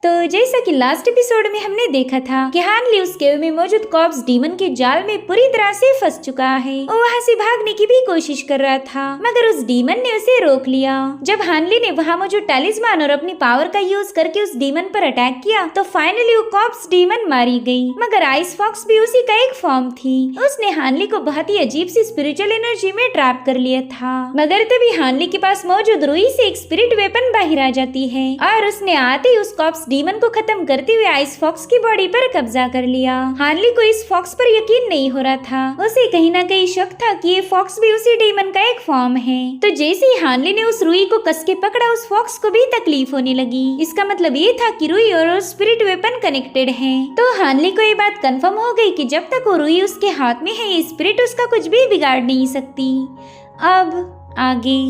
तो जैसा कि लास्ट एपिसोड में हमने देखा था कि हानली उस केव में मौजूद कॉर्प्स डीमन के जाल में पूरी तरह से फंस चुका है और वहाँ से भागने की भी कोशिश कर रहा था, मगर उस डीमन ने उसे रोक लिया। जब हानली ने वहाँ मौजूद टैलिस्मान और अपनी पावर का यूज करके उस डीमन पर अटैक किया तो फाइनली वो कॉर्प्स डीमन मारी गई, मगर आइस फॉक्स भी उसी का एक फॉर्म थी। उसने हानली को बहुत ही अजीब सी स्पिरिचुअल एनर्जी में ट्रैप कर लिया था, मगर तभी हानली के पास मौजूद रुई से एक स्पिरिट वेपन बाहर आ जाती है और उसने आते ही उस कॉर्प्स डीमन को खत्म करते हुए आइस फॉक्स की बॉडी पर कब्जा कर लिया। हानली को इस फॉक्स पर यकीन नहीं हो रहा था, उसे कहीं ना कहीं शक था कि ये फॉक्स भी उसी डीमन का एक फॉर्म है। तो जैसे ही हानली ने उस रुई को कस के पकड़ा उस फॉक्स को भी तकलीफ होने लगी। इसका मतलब ये था कि रुई और स्पिरिट वेपन कनेक्टेड है। तो हानली को ये बात कंफर्म हो गई कि जब तक वो रुई उसके हाथ में है ये स्पिरिट उसका कुछ भी बिगाड़ नहीं सकती। अब आगे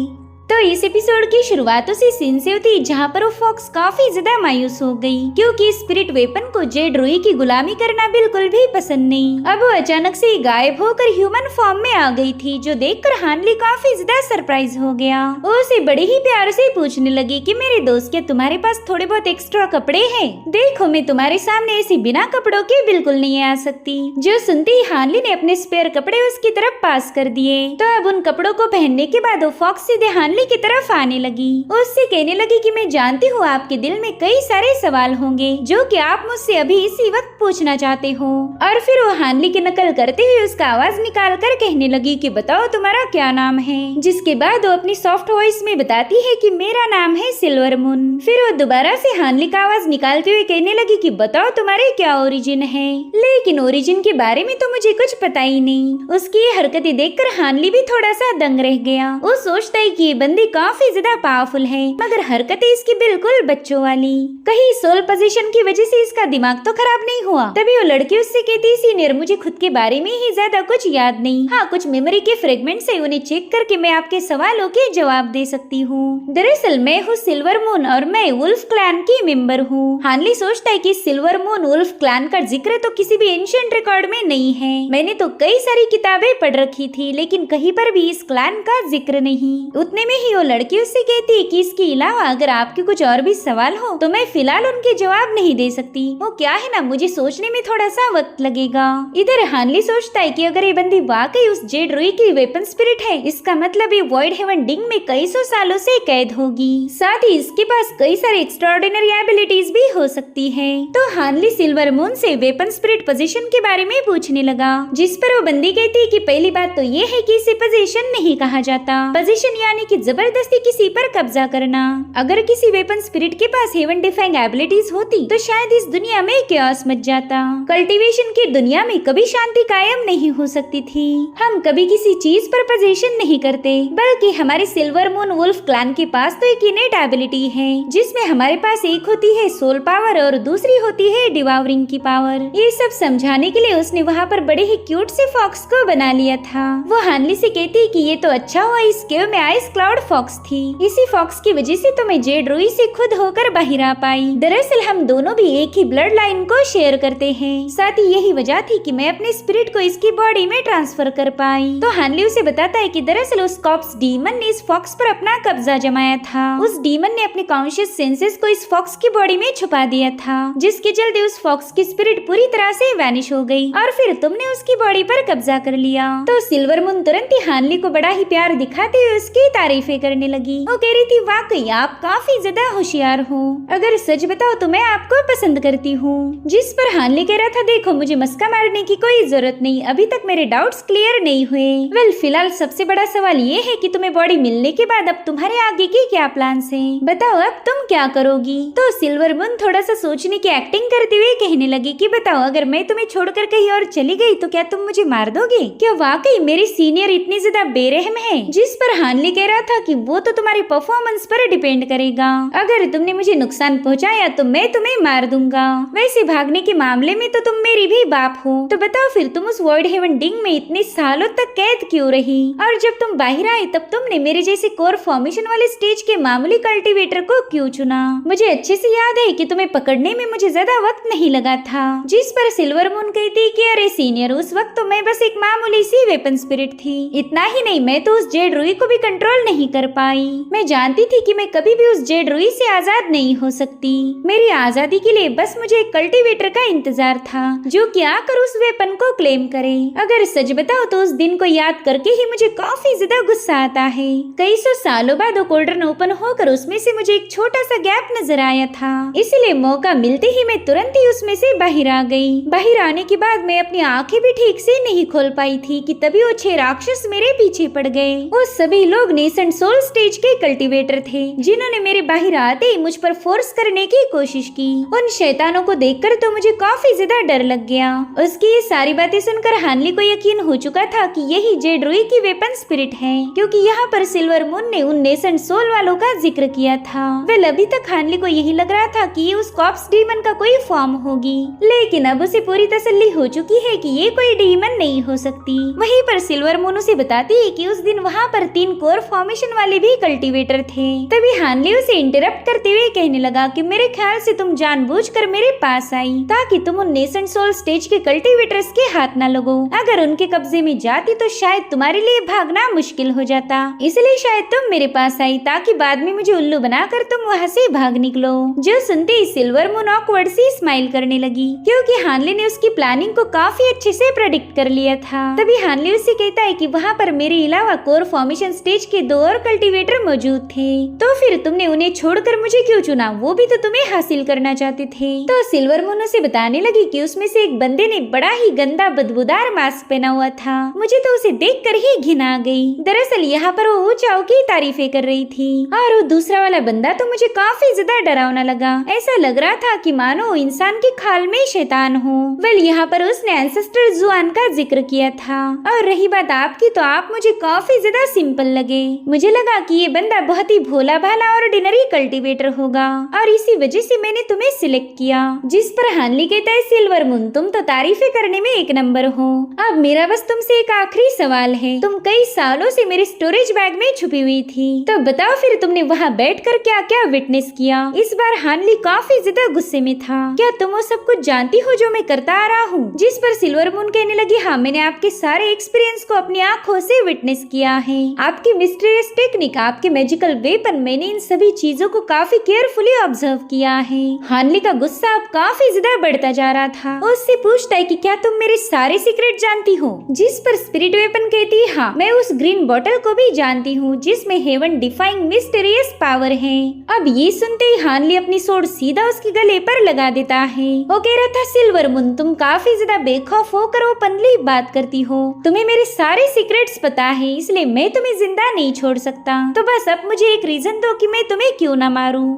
तो इस एपिसोड की शुरुआत उसी सीन से होती जहाँ पर वो फॉक्स काफी ज्यादा मायूस हो गई क्योंकि स्पिरिट वेपन को जेड रुई की गुलामी करना बिल्कुल भी पसंद नहीं। अब वो अचानक से गायब होकर ह्यूमन फॉर्म में आ गई थी, जो देखकर हानली काफी ज्यादा सरप्राइज हो गया। वो उसे बड़े ही प्यार से पूछने लगी कि मेरे दोस्त क्या तुम्हारे पास थोड़े बहुत एक्स्ट्रा कपड़े हैं? देखो मैं तुम्हारे सामने ऐसी बिना कपड़ों के बिल्कुल नहीं आ सकती। जो सुनते ही हानली ने अपने स्पेयर कपड़े उसकी तरफ पास कर दिए। तो अब उन कपड़ों को पहनने के बाद वो फॉक्स सीधे हानली की तरफ आने लगी। उससे कहने लगी कि मैं जानती हूँ आपके दिल में कई सारे सवाल होंगे जो कि आप मुझसे अभी इसी वक्त पूछना चाहते हो। और फिर वो हानली की नकल करते हुए उसका आवाज निकाल कर कहने लगी कि बताओ तुम्हारा क्या नाम है। जिसके बाद वो अपनी सॉफ्ट वॉइस में बताती है कि मेरा नाम है सिल्वर मून। फिर वो दोबारा से हानली का आवाज निकालते हुए कहने लगी कि बताओ तुम्हारे क्या ओरिजिन है। लेकिन ओरिजिन के बारे में तो मुझे कुछ पता ही नहीं। उसकी ये हरकतें देखकर हानली भी थोड़ा सा दंग रह गया। वो सोचता है कि ये बंदी काफी ज्यादा पावरफुल है, मगर हरकतें इसकी बिल्कुल बच्चों वाली। कहीं सोल पोजीशन की वजह से इसका दिमाग तो खराब नहीं हुआ। तभी वो लड़की उससे कहती सीनियर मुझे खुद के बारे में ही ज्यादा कुछ याद नहीं, हाँ कुछ मेमोरी के फ्रेगमेंट्स है, उन्हें चेक करके मैं आपके सवालों के जवाब दे सकती हूँ। दरअसल मैं हूँ सिल्वर मून और मैं वुल्फ क्लैन की मेंबर हूँ। हानली सोचता है कि सिल्वर मून वुल्फ क्लैन का जिक्र तो किसी भी एंशिएंट रिकॉर्ड में नहीं है। मैंने तो कई सारी किताबें पढ़ रखी थी लेकिन कहीं पर भी इस क्लैन का जिक्र नहीं। उतने में ही वो लड़की उससे कहती है कि इसके अलावा अगर आपके कुछ और भी सवाल हो तो मैं फिलहाल उनके जवाब नहीं दे सकती। वो क्या है ना मुझे सोचने में थोड़ा सा वक्त लगेगा। इधर हानली सोचता है कि अगर ये बंदी वाकई उस जेड रुई की वेपन स्पिरिट है इसका मतलब ये वॉइड हेवन डिंग में कई सौ सालों से कैद होगी। साथ ही इसके पास कई सारे एक्स्ट्राऑर्डिनरी एबिलिटीज भी हो सकती है। तो हानली सिल्वर मून से वेपन स्पिरिट पोजीशन के बारे में पूछने लगा, जिस पर वो बंदी कहती है कि पहली बात तो ये है कि इसे पोजीशन नहीं कहा जाता। पोजीशन यानी कि जबरदस्ती किसी पर कब्जा करना। अगर किसी वेपन स्पिरिट के पास हेवन डिफाइंग एबिलिटीज होती तो शायद इस दुनिया में कैओस मच जाता। कल्टीवेशन की दुनिया में कभी शांति कायम नहीं हो सकती थी। हम कभी किसी चीज पर पोजीशन नहीं करते, बल्कि हमारे सिल्वर मून वुल्फ क्लैन के पास तो एक इनेट एबिलिटी है जिसमें हमारे पास एक होती है सोल पावर और दूसरी होती है डिवावरिंग की पावर। ये सब समझाने के लिए उसने वहाँ पर बड़े ही क्यूट से फॉक्स को बना लिया था। वो हानली से कहती कि ये तो अच्छा हुआ इस केव में आइस क्लाउड फॉक्स थी, इसी फॉक्स की वजह से तो मैं जेड रुई से खुद होकर बाहर आ पाई। दरअसल हम दोनों भी एक ही ब्लड लाइन को शेयर करते हैं, साथ ही यही वजह थी कि मैं अपने स्पिरिट को इसकी बॉडी में ट्रांसफर कर पाई। तो हानली उसे बताता है कि दरअसल उस कॉर्प्स डीमन ने इस फॉक्स पर अपना कब्जा जमाया था। उस डीमन ने अपने कॉन्शियस सेंसेस को इस फॉक्स की बॉडी में छुपा दिया था, जिसके चलते उस फॉक्स की स्पिरिट पूरी तरह से वैनिश हो गई और फिर तुमने उसकी बॉडी पर कब्जा कर लिया। तो सिल्वर मून तुरंत ही हानली को बड़ा ही प्यार दिखाते हुए उसकी तारीफें करने लगी। वो कह रही थी वाकई आप काफी ज्यादा होशियार हो, अगर सच बताओ तो मैं आपको पसंद करती हूँ। जिस पर हानली कह रहा था देखो मुझे मस्का मारने की कोई जरूरत नहीं, अभी तक मेरे डाउट्स क्लियर नहीं हुए। वेल फिलहाल सबसे बड़ा सवाल ये है कि तुम्हें बॉडी मिलने के बाद अब तुम्हारे आगे की क्या प्लान्स हैं? बताओ अब तुम क्या करोगी? तो सिल्वर मून थोड़ा सा सोचने की एक्टिंग करते हुए कहने लगी कि बताओ अगर मैं तुम्हें छोड़कर कहीं और चली गई तो क्या तुम मुझे मार दोगे? क्या वाकई मेरी सीनियर इतनी ज्यादा बेरहम है? जिस पर हानली कह रहा था कि वो तो तुम्हारी परफॉर्मेंस पर डिपेंड करेगा, अगर तुमने मुझे नुकसान पहुंचाया तो मैं तुम्हें मार दूंगा। वैसे भागने के मामले में तो तुम मेरी भी बाप हो, तो बताओ फिर तुम उस वॉइड हेवन डिंग में इतने सालों तक कैद क्यों रही? और जब तुम बाहर आई तब तुमने मेरे जैसे कोर फॉर्मेशन वाले स्टेज के मामूली कल्टीवेटर को क्यों चुना? मुझे अच्छे से याद है कि तुम्हें पकड़ने में मुझे ज्यादा वक्त नहीं लगा था। जिस पर सिल्वर मून कहती कि अरे सीनियर उस वक्त तो मैं बस एक मामूली सी वेपन स्पिरिट थी, इतना ही नहीं मैं तो उस जेड रुई को भी कंट्रोल नहीं नहीं कर पाई। मैं जानती थी कि मैं कभी भी उस जेड रुई से आजाद नहीं हो सकती। मेरी आजादी के लिए बस मुझे एक कल्टीवेटर का इंतजार था जो कि आकर उस वेपन को क्लेम करे। अगर सच बताओ तो उस दिन को याद करके ही मुझे काफी ज्यादा गुस्सा आता है। कई सौ सालों बाद वो कोल्ड्रन ओपन होकर उसमें से मुझे एक छोटा सा गैप नजर आया था, इसलिए मौका मिलते ही मैं तुरंत ही उसमें से बाहर आ गई। बाहर आने के बाद मैं अपनी आंखें भी ठीक से नहीं खोल पाई थी कि तभी वो 6 राक्षस मेरे पीछे पड़ गए। वो सभी लोग नेसेंट सोल स्टेज के कल्टीवेटर थे जिन्होंने मेरे बाहर आते ही मुझ पर फोर्स करने की कोशिश की। उन शैतानों को देखकर तो मुझे काफी ज्यादा डर लग गया। उसकी ये सारी बातें सुनकर हानली को यकीन हो चुका था कि यही जेड रुई की वेपन स्पिरिट है, क्योंकि यहाँ पर सिल्वर मून ने उन नेसेंट सोल वालों का जिक्र किया था। वेल अभी तक हानली को यही लग रहा था कि ये उस कॉप्स डीमन का कोई फॉर्म होगी, लेकिन अब उसे पूरी तसल्ली हो चुकी है कि ये कोई डीमन नहीं हो सकती। वहीं पर सिल्वर मून उसे बताती है कि उस दिन वहाँ पर 3 कोर फॉर्मेशन वाले भी कल्टीवेटर थे। तभी हानली उसे इंटरप्ट करते हुए कहने लगा कि मेरे ख्याल से तुम जानबूझकर मेरे पास आई ताकि तुम उन नेसेंट सोल स्टेज के कल्टीवेटर्स के हाथ न लगो। अगर उनके कब्जे में जाती तो शायद तुम्हारे लिए भागना मुश्किल हो जाता, इसलिए शायद तुम मेरे पास आई ताकि बाद में मुझे उल्लू बनाकर तुम वहाँ से भाग निकलो। जो सुनते ही सिल्वर मून ऑकवर्ड सी स्माइल करने लगी, क्योंकि हानली ने उसकी प्लानिंग को काफी अच्छे से प्रेडिक्ट कर लिया था। तभी हानली उसे कहता है कि वहाँ पर मेरे अलावा कोर फॉर्मेशन स्टेज के 2 और कल्टीवेटर मौजूद थे, तो फिर तुमने उन्हें छोड़कर मुझे क्यों चुना? वो भी तो तुम्हें हासिल करना चाहते थे। तो सिल्वर मून उसे बताने लगी कि उसमें से एक बंदे ने बड़ा ही गंदा बदबूदार मास्क पहना हुआ था। मुझे तो उसे देखकर ही घिन आ गई। दरअसल यहाँ पर वो ऊंचाओं की तारीफें कर रही थी और वो दूसरा वाला बंदा तो मुझे काफी ज्यादा डरावना लगा। ऐसा लग रहा था कि मानो इंसान की खाल में शैतान हो। वेल यहाँ पर उसने एंसेस्टर जुआन का जिक्र किया था। और रही बात आपकी, तो आप मुझे काफी ज्यादा सिंपल लगे। मुझे लगा कि ये बंदा बहुत ही भोला भाला और ऑर्डिनरी कल्टीवेटर होगा और इसी वजह से मैंने तुम्हें सिलेक्ट किया। जिस पर हानली कहता है सिल्वर मून तुम तो तारीफें करने में एक नंबर हो। अब मेरा बस तुमसे एक आखिरी सवाल है। तुम कई सालों से मेरे स्टोरेज बैग में छुपी हुई थी, तो बताओ फिर तुमने वहाँ बैठकर क्या क्या विटनेस किया? इस बार हानली काफी ज्यादा गुस्से में था। क्या तुम वो सब कुछ जानती हो जो मैं करता आ रहा हूँ? जिस पर सिल्वर मून कहने लगी हाँ, मैंने आपके सारे एक्सपीरियंस को अपनी आंखों से विटनेस किया है। आपकी मिस्टीरियस टेक्निक, आपके मैजिकल वेपन, मैंने इन सभी चीजों को काफी केयरफुली ऑब्जर्व किया है। हानली का गुस्सा अब काफी ज्यादा बढ़ता जा रहा था। उससे पूछता है कि क्या तुम मेरे सारे सीक्रेट जानती हो? जिस पर स्पिरिट वेपन कहती है हाँ, मैं उस ग्रीन बॉटल को भी जानती हूँ जिसमें हेवन डिफाइंग मिस्टीरियस पावर है। अब ये सुनते ही हानली अपनी सोर्ड सीधा उसके गले पर लगा देता है। वो कह रहा था सिल्वर मून तुम काफी ज्यादा बेखौफ होकर वो पनली बात करती हो। तुम्हें मेरे सारे सीक्रेट्स पता है, इसलिए मैं तुम्हें जिंदा नहीं छोड़ सकता। तो बस अब मुझे एक रीजन दो कि मैं तुम्हें क्यों ना मारूं।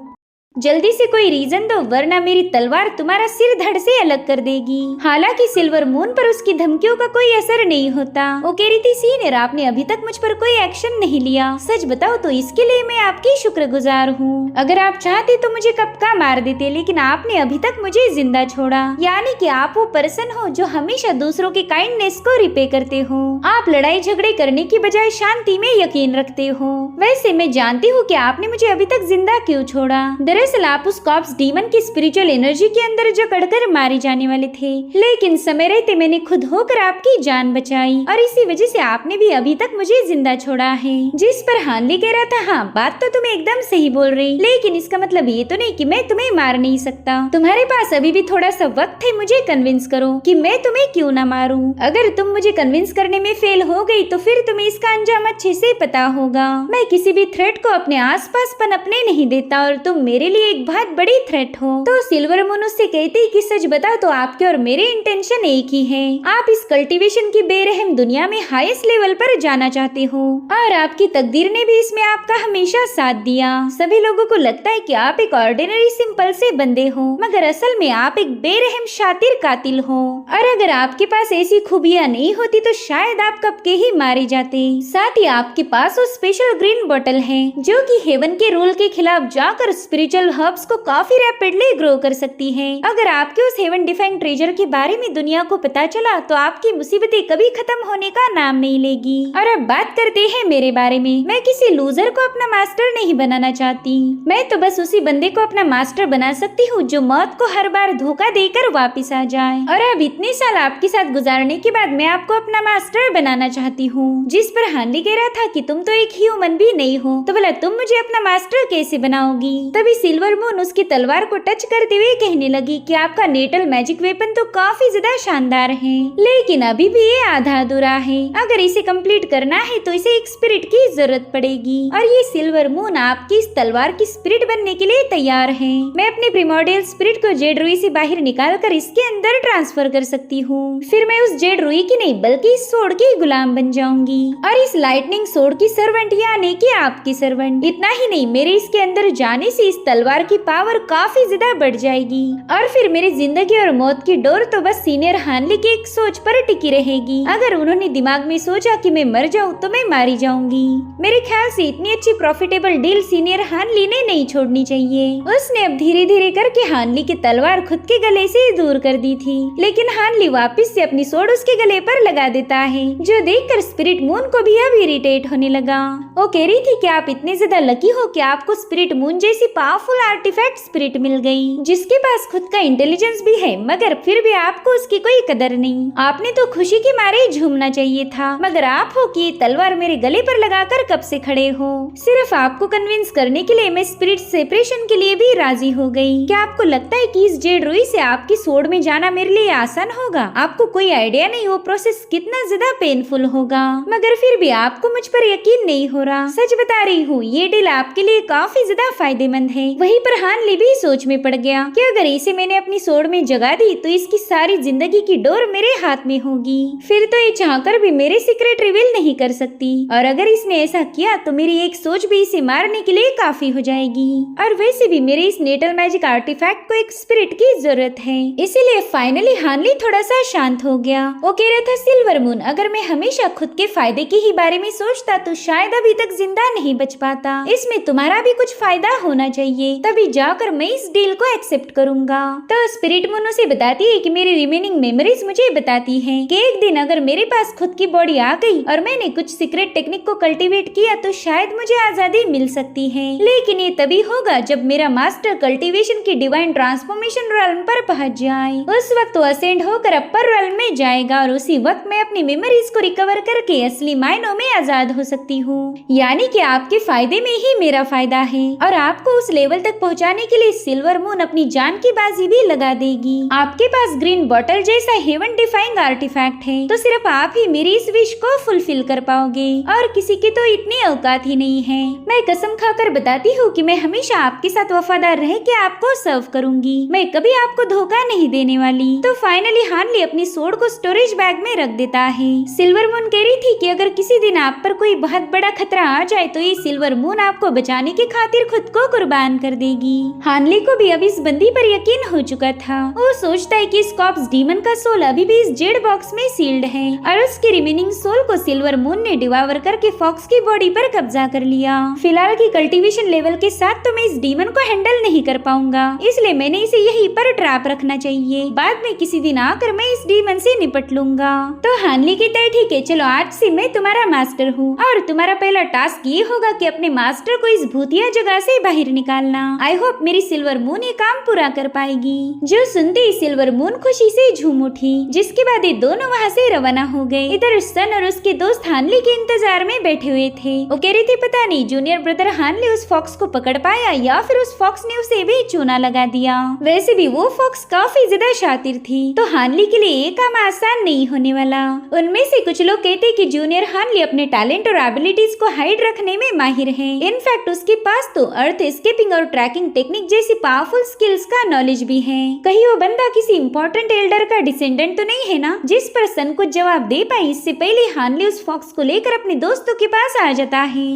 जल्दी से कोई रीजन दो, वरना मेरी तलवार तुम्हारा सिर धड़ से अलग कर देगी। हालांकि सिल्वर मून पर उसकी धमकियों का कोई असर नहीं होता। वो कह रही थी सीनियर आपने अभी तक मुझ पर कोई एक्शन नहीं लिया। सच बताओ तो इसके लिए मैं आपकी शुक्रगुजार हूँ। अगर आप चाहते तो मुझे कब का मार देते, लेकिन आपने अभी तक मुझे जिंदा छोड़ा। यानी कि आप वो पर्सन हो जो हमेशा दूसरों के काइंडनेस को रिपे करते हो। आप लड़ाई झगड़े करने की बजाय शांति में यकीन रखते हो। वैसे मैं जानती हूँ कि आपने मुझे अभी तक जिंदा क्यों छोड़ा। दरअसल आप उस कॉप्स डीमन की स्पिरिचुअल एनर्जी के अंदर जकड़कर मारे जाने वाले थे, लेकिन समय रहते मैंने खुद होकर आपकी जान बचाई और इसी वजह से आपने भी अभी तक मुझे जिंदा छोड़ा है। जिस पर हानली कह रहा था हाँ, बात तो तुम एकदम सही बोल रही, लेकिन इसका मतलब ये तो नहीं कि मैं तुम्हें मार नहीं सकता। तुम्हारे पास अभी भी थोड़ा सा वक्त है मुझे कन्विंस करो कि मैं तुम्हें क्यों ना मारूं। अगर तुम मुझे कन्विंस करने में फेल हो गई तो फिर तुम्हें इसका अंजाम अच्छे से पता होगा। मैं किसी भी थ्रेट को अपने आसपास पनपने नहीं देता और तुम मेरे लिए एक बहुत बड़ी थ्रेट हो। तो सिल्वर मून उससे कहती कि सच बताओ तो आपके और मेरे इंटेंशन एक ही है। आप इस कल्टीवेशन की बेरहम दुनिया में हाईएस्ट लेवल पर जाना चाहते हो और आपकी तकदीर ने भी इसमें आपका हमेशा साथ दिया। सभी लोगों को लगता है कि आप एक ऑर्डिनरी सिंपल से बंदे हो, मगर असल में आप एक बेरहम शातिर कातिल हो। और अगर आपके पास ऐसी खूबियां नहीं होती तो शायद आप कब के ही मारे जाते। साथ ही आपके पास वो स्पेशल ग्रीन बॉटल है जो कि हेवन के रूल के खिलाफ जाकर स्पिरिचुअल एसेंशियल हर्ब्स को काफी रैपिडली ग्रो कर सकती है। अगर आपके उस हेवन डिफाइंग ट्रेजर के बारे में दुनिया को पता चला तो आपकी मुसीबतें कभी खत्म होने का नाम नहीं लेगी। और अब बात करते हैं मेरे बारे में। मैं किसी लूजर को अपना मास्टर नहीं बनाना चाहती। मैं तो बस उसी बंदे को अपना मास्टर बना सकती हूँ जो मौत को हर बार धोखा देकर वापिस आ जाए। और अब इतने साल आपके साथ गुजारने के बाद मैं आपको अपना मास्टर बनाना चाहती हूँ। जिस पर हानली कह रहा था कि तुम तो एक ह्यूमन भी नहीं हो, तो भला तुम मुझे अपना मास्टर कैसे बनाओगी? तभी सिल्वर मून उसकी तलवार को टच करते हुए कहने लगी कि आपका नेटल मैजिक वेपन तो काफी ज्यादा शानदार है, लेकिन अभी भी ये आधा अधूरा है। अगर इसे कंप्लीट करना है तो इसे एक स्पिरिट की जरूरत पड़ेगी और ये सिल्वर मून आपकी इस तलवार की स्पिरिट बनने के लिए तैयार है। मैं अपने प्रिमोर्डियल स्पिरिट को जेड रुई से बाहर निकाल कर इसके अंदर ट्रांसफर कर सकती हूँ। फिर मैं उस जेड रुई की नहीं बल्कि इस सोड की गुलाम बन जाऊंगी और इस लाइटनिंग सोड की सर्वेंट यानी कि आपकी सर्वेंट। इतना ही नहीं, मेरे इसके अंदर जाने से इस तलवार की पावर काफी ज्यादा बढ़ जाएगी और फिर मेरी जिंदगी और मौत की डोर तो बस सीनियर हानली की एक सोच पर टिकी रहेगी। अगर उन्होंने दिमाग में सोचा कि मैं मर जाऊं तो मैं मारी जाऊंगी। मेरे ख्याल से इतनी अच्छी प्रॉफिटेबल डील सीनियर हानली ने नहीं छोड़नी चाहिए। उसने अब धीरे धीरे करके हानली की तलवार खुद के गले से दूर कर दी थी, लेकिन हानली वापस से अपनी सोड उसके गले पर लगा देता है, जो देखकर स्पिरिट मून को भी अब इरिटेट होने लगा। वो कह रही थी कि आप इतने ज्यादा लकी हो कि आपको स्पिरिट मून जैसी पावरफुल आर्टिफैक्ट स्पिरिट मिल गई, जिसके पास खुद का इंटेलिजेंस भी है, मगर फिर भी आपको उसकी कोई कदर नहीं। आपने तो खुशी के मारे झूमना चाहिए था, मगर आप हो कि ये तलवार मेरे गले पर लगाकर कब से खड़े हो। सिर्फ आपको कन्विंस करने के लिए मैं स्पिरिट सेपरेशन के लिए भी राजी हो गई। क्या आपको लगता है कि इस जेड रुई से आपकी सोड में जाना मेरे लिए आसान होगा? आपको कोई आइडिया नहीं वो प्रोसेस कितना ज्यादा पेनफुल होगा, मगर फिर भी आपको मुझ पर यकीन नहीं हो रहा। सच बता रही हूँ, ये डील आपके लिए काफी ज्यादा फायदेमंद है। वहीं पर हानली भी सोच में पड़ गया कि अगर इसे मैंने अपनी सोड में जगा दी तो इसकी सारी जिंदगी की डोर मेरे हाथ में होगी। फिर तो ये चाहकर भी मेरे सीक्रेट रिवील नहीं कर सकती, और अगर इसने ऐसा किया तो मेरी एक सोच भी इसे मारने के लिए काफी हो जाएगी। और वैसे भी मेरे इस नेटल मैजिक आर्टिफैक्ट को एक स्पिरिट की जरूरत है, इसीलिए फाइनली हानली थोड़ा सा शांत हो गया। वो कह रहा था, सिल्वर मून, अगर मैं हमेशा खुद के फायदे के ही बारे में सोचता तो शायद अभी तक जिंदा नहीं बच पाता। इसमें तुम्हारा भी कुछ फायदा होना चाहिए, तभी जाकर मैं इस डील को एक्सेप्ट करूंगा। तो स्पिरिट मून उसे बताती है कि मेरी रिमेनिंग मेमोरीज मुझे बताती है कि एक दिन अगर मेरे पास खुद की बॉडी आ गई और मैंने कुछ सीक्रेट टेक्निक को कल्टीवेट किया तो शायद मुझे आजादी मिल सकती है, लेकिन ये तभी होगा जब मेरा मास्टर कल्टीवेशन की डिवाइन ट्रांसफॉर्मेशन realm पर पहुंच जाए। उस वक्त वो असेंड होकर अपर realm में जाएगा और उसी वक्त मैं अपनी मेमोरीज को रिकवर करके असली मायनों में आजाद हो सकती हूँ। यानी कि आपके फायदे में ही मेरा फायदा है, और आपको उस लेवल तक पहुँचाने के लिए सिल्वर मून अपनी जान की बाजी भी लगा देगी। आपके पास ग्रीन बॉटल जैसा हेवन डिफाइंग आर्टिफैक्ट है, तो सिर्फ आप ही मेरी इस विश को फुलफिल कर पाओगे, और किसी की तो इतनी औकात ही नहीं है। मैं कसम खाकर बताती हूँ कि मैं हमेशा आपके साथ वफादार रह के आपको सर्व करूंगी। मैं कभी आपको धोखा नहीं देने वाली। तो फाइनली हानली अपनी सोड को स्टोरेज बैग में रख देता है। सिल्वर मून कह रही थी कि अगर किसी दिन आप पर कोई बहुत बड़ा खतरा आ जाए तो ये सिल्वर मून आपको बचाने के खातिर खुद को कुर्बान कर देगी। हानली को भी अब इस बंदी पर यकीन हो चुका था। वो सोचता है कि स्कॉप्स डीमन का सोल अभी भी इस जेड बॉक्स में सील्ड है, और उसकी रिमेनिंग सोल को सिल्वर मून ने डिवावर करके फॉक्स की बॉडी पर कब्जा कर लिया। फिलहाल की कल्टीवेशन लेवल के साथ तो मैं इस डीमन को हैंडल नहीं कर पाऊंगा, इसलिए मैंने इसे यहीं पर ट्रैप रखना चाहिए। बाद में किसी दिन आकर मैं इस डीमन से निपट लूंगा। तो हानली कहता है, ठीक है, चलो आज से मैं तुम्हारा मास्टर हूँ, और तुम्हारा पहला टास्क ये होगा कि अपने मास्टर को इस भूतिया जगह से बाहर निकालना। आई होप मेरी सिल्वर मून ये काम पूरा कर पाएगी। जो सुनते ही सिल्वर मून खुशी से झूम उठी, जिसके बाद ये दोनों वहाँ से रवाना हो गए। इधर सन और उसके दोस्त हानली के इंतजार में बैठे हुए थे। वो कह रही थी, पता नहीं जूनियर ब्रदर हानली उस फॉक्स को पकड़ पाया या फिर उस फॉक्स ने उसे भी चूना लगा दिया। वैसे भी वो फॉक्स काफी ज्यादा शातिर थी, तो हानली के लिए ये काम आसान नहीं होने वाला। उनमें से कुछ लोग कहते कि जूनियर हानली अपने टैलेंट और एबिलिटीज को हाइड रखने में माहिर है। इनफैक्ट उसके पास तो अर्थ एस्केपिंग और ट्रैकिंग टेक्निक जैसी पावरफुल स्किल्स का नॉलेज भी है। कहीं वो बंदा किसी इंपॉर्टेंट एल्डर का डिसेंडेंट तो नहीं है ना, जिस पर सन कुछ जवाब दे पाए। इससे पहले हानली उस फॉक्स को लेकर अपने दोस्तों के पास आ जाता है।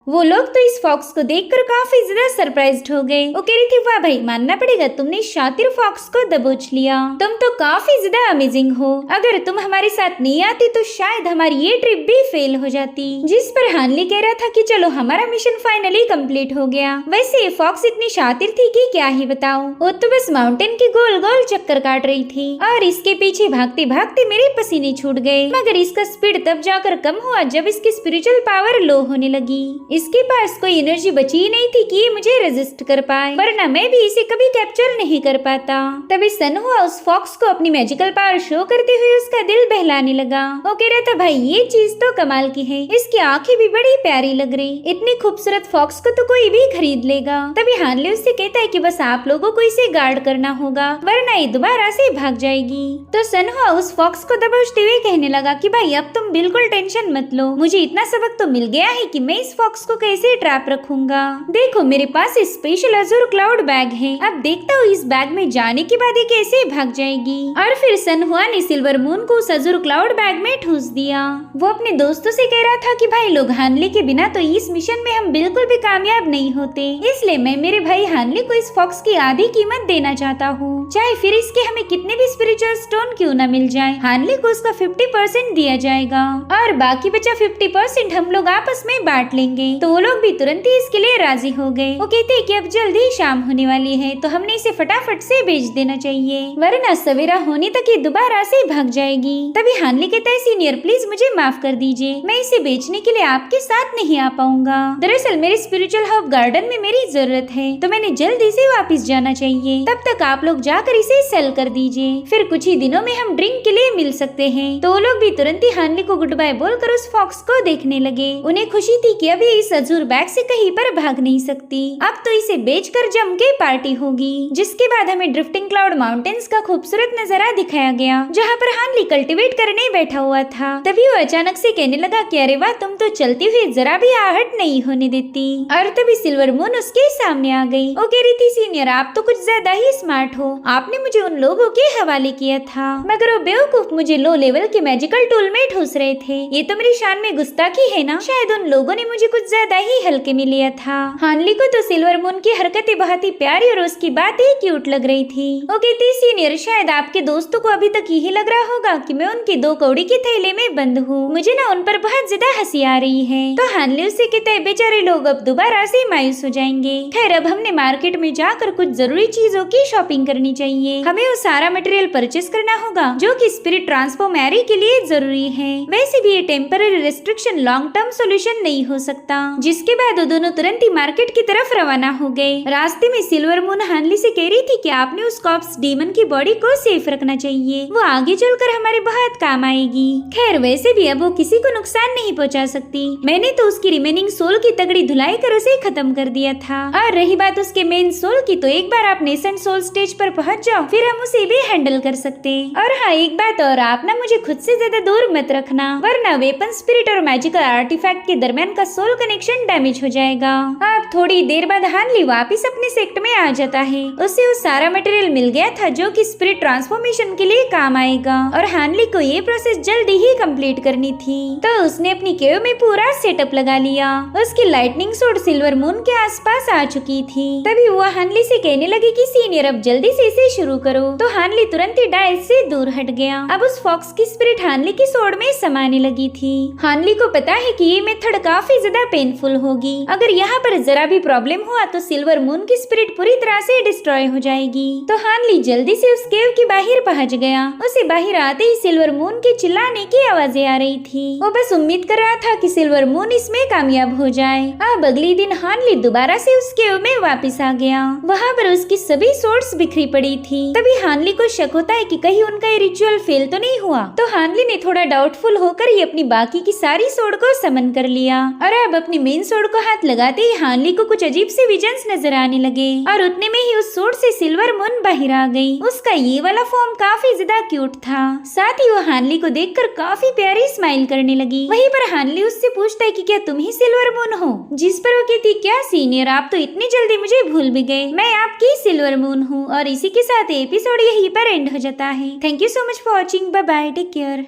वो लोग तो इस फॉक्स को देखकर काफी ज्यादा सरप्राइज्ड हो गए। वो कह रही थी, वाह भाई, मानना पड़ेगा, तुमने शातिर फॉक्स को दबोच लिया। तुम तो काफी ज्यादा अमेजिंग हो। अगर तुम हमारे साथ नहीं आती तो शायद हमारी ये ट्रिप भी फेल हो जाती। जिस पर हानली कह रहा था कि चलो हमारा मिशन फाइनली कंप्लीट हो गया। वैसे ये फॉक्स इतनी शातिर थी कि क्या ही बताऊं। वो तो बस माउंटेन के गोल गोल चक्कर काट रही थी और इसके पीछे भागते भागते मेरे पसीने छूट गए। मगर इसका स्पीड तब जाकर कम हुआ जब इसकी स्पिरिचुअल पावर लो होने लगी। इसके पास कोई एनर्जी बची ही नहीं थी कि ये मुझे रेजिस्ट कर पाए, वरना मैं भी इसे कभी कैप्चर नहीं कर पाता। तभी सन हुआ उस फॉक्स को अपनी मैजिकल पावर शो करते हुए उसका दिल बहलाने लगा। वो कह रहा था, भाई ये चीज तो कमाल की है, इसकी आंखें भी बड़ी प्यारी लग रही, इतनी खूबसूरत फॉक्स को तो कोई भी खरीद लेगा। तभी हानले उससे कहता है कि बस आप लोगों को इसे गार्ड करना होगा, वरना ये दोबारा से भाग जाएगी। तो सनहुआ उस फॉक्स को दबोचते हुए कहने लगा कि भाई अब तुम बिल्कुल टेंशन मत लो, मुझे इतना सबक तो मिल गया है कि मैं इस फॉक्स को कैसे ट्रैप रखूंगा। देखो मेरे पास स्पेशल अजूर क्लाउड बैग है, अब देखता हूँ इस बैग में जाने के बाद ये कैसे भाग जाएगी। और फिर सनहुआ ने सिल्वर मून को उस अजूर क्लाउड बैग में ठूस दिया। वो अपने दोस्तों से कह रहा था कि भाई लोग, हानले के बिना तो इस मिशन में हम बिल्कुल भी कामयाब नहीं होते, इसलिए मैं मेरे भाई हानले को इस फॉक्स की आधी कीमत देना चाहता हूँ, चाहे फिर इसके हमें कितने भी स्पिरिचुअल स्टोन क्यों न मिल जाए। हानले को उसका 50% दिया जाएगा और बाकी बचा 50% हम लोग आपस में बांट लेंगे। तो वो लोग भी तुरंत ही इसके लिए राजी हो गए। वो कहते हैं कि अब जल्दी शाम होने वाली है तो हमने इसे फटाफट से बेच देना चाहिए, वरना सवेरा होने तक ये दोबारा से भाग जाएगी। तभी हानले कहता है, सीनियर प्लीज मुझे माफ कर दीजिए, मैं इसे बेचने के लिए आपके साथ नहीं आ पाऊंगा। दरअसल मेरे स्पिरिचुअल हब गार्डन में मेरी जरूरत है, तो मैंने जल्दी से वापस जाना चाहिए, तब तक आप लोग जाकर इसे सेल कर दीजिए, फिर कुछ ही दिनों में हम ड्रिंक के लिए मिल सकते हैं। तो वो लोग भी तुरंत ही हानले को गुड बाय बोलकर उस फॉक्स को देखने लगे। उन्हें खुशी थी कि अब ये इस अजूर बैग से कहीं पर भाग नहीं सकती, अब तो इसे बेचकर जम के पार्टी होगी। जिसके बाद हमें ड्रिफ्टिंग क्लाउड माउंटेन्स का खूबसूरत नजारा दिखाया गया, जहाँ पर हानली कल्टीवेट करने बैठा हुआ था। तभी वो अचानक से कहने लगा कि अरे वाह, तुम तो चलती हुई जरा भी आहट नहीं होने देती। और तभी सिल्वर मून उसके सामने आ गई। वो कह रही थी, सीनियर आप तो कुछ ज्यादा ही स्मार्ट हो, आपने मुझे उन लोगों के हवाले किया था, मगर वो बेवकूफ मुझे लो लेवल के मैजिकल टूल में ठूस रहे थे, ये तो मेरी शान में गुस्ताखी है ना। शायद उन लोगों ने मुझे कुछ ज्यादा ही हल्के में लिया था। हानली को तो सिल्वर मून की हरकतें बहुत ही प्यारी और उसकी बातें क्यूट लग रही थी। वो कहती, सीनियर शायद आपके दोस्तों को अभी तक यही लग रहा होगा कि मैं उनके 2 कौड़ी के थैले में बंद हूँ, मुझे ना उन पर बहुत ज्यादा हंसी आ रही है। तो हानली उससे कहता है, बेचारे लोग अब दोबारा से मायूस हो जाएंगे। खैर अब हमने मार्केट में जाकर कुछ जरूरी चीजों की शॉपिंग करनी चाहिए, हमें वो सारा मटेरियल परचेस करना होगा जो कि स्पिरिट ट्रांसफॉर्मेरी के लिए जरूरी है। वैसे भी ये temporary restriction long term solution नहीं हो सकता। जिसके बाद वो दोनों तुरंत ही मार्केट की तरफ रवाना हो गए। रास्ते में सिल्वर मून हानली से कह रही थी कि आपने उस कॉप्स डीमन की बॉडी को सेफ रखना चाहिए, वो आगे चलकर हमारे बहुत काम आएगी। खैर वैसे भी अब वो किसी को नुकसान नहीं पहुंचा सकती, मैंने तो उसकी रिमेनिंग सोल की तगड़ी धुलाई कर उसे खत्म कर दिया था। और रही बात उसके मेन सोल की, तो एक बार आप नेसेंट सोल स्टेज पर पहुंच जाओ फिर हम उसे भी हैंडल कर सकते। और हाँ एक बात और, आप ना मुझे खुद से ज्यादा दूर मत रखना, वरना वेपन स्पिरिट और मैजिकल आर्टिफैक्ट के दरमियान का सोल कनेक्शन डैमेज हो जाएगा। अब थोड़ी देर बाद हानली वापिस अपने सेक्ट में आ जाता है। उसे वो सारा मटेरियल मिल गया था जो कि स्पिरिट ट्रांसफॉर्मेशन के लिए काम आएगा और हानली को ये प्रोसेस जल्दी ही कंप्लीट करनी थी। तो उसने अपनी केव में पूरा सेटअप लगा लिया। उसकी लाइटनिंग सोर्स सिल्वर मून के आसपास आ चुकी थी। तभी वो हानली से कहने लगी कि सीनियर अब जल्दी से इसे शुरू करो। तो हानली तुरंत ही डायल से दूर हट गया। अब उस फॉक्स की स्पिरिट हानली की सोड में समाने लगी थी। हानली को पता है कि ये मेथड काफी ज्यादा पेनफुल होगी, अगर यहाँ पर जरा भी प्रॉब्लम हुआ तो सिल्वर मून की स्पिरिट पूरी तरह से डिस्ट्रॉय हो जाएगी। तो हानली जल्दी से उस केव के बाहर पहुंच गया। उसे बाहर आते ही सिल्वर मून के चिल्लाने की आवाजें आ रही थी। वो बस उम्मीद कर रहा था कि सिल्वर मून इसमें कामयाब हो जाए। अब अगले दिन हानली दोबारा से उस केव में वापस आ गया। वहाँ पर उसकी सभी सोर्स बिखरी पड़ी थी। तभी हानली को शक होता है कि कहीं उनका ये रिचुअल फेल तो नहीं हुआ। तो हानली ने थोड़ा डाउटफुल होकर ही अपनी बाकी की सारी सोड को समन कर लिया और अब अपनी मेन सोड को हाथ लगाते ही हानली को कुछ अजीब से विजन्स नजर आने लगे और उतने में ही उस सोड से सिल्वर मून बाहर आ गई। उसका ये वाला फॉर्म काफी ज्यादा क्यूट था, साथ ही वो हानली को देखकर काफी प्यारी स्माइल करने लगी। वहीं पर हानली उससे पूछता है कि क्या तुम ही सिल्वर मून हो, जिस पर वो कहती, क्या सीनियर आप तो इतनी जल्दी मुझे भूल भी गए, मैं आपकी सिल्वर मून हूँ। और इसी के साथ एपिसोड यहीं पर एंड हो जाता है। Thank you so much for watching, bye bye, take care.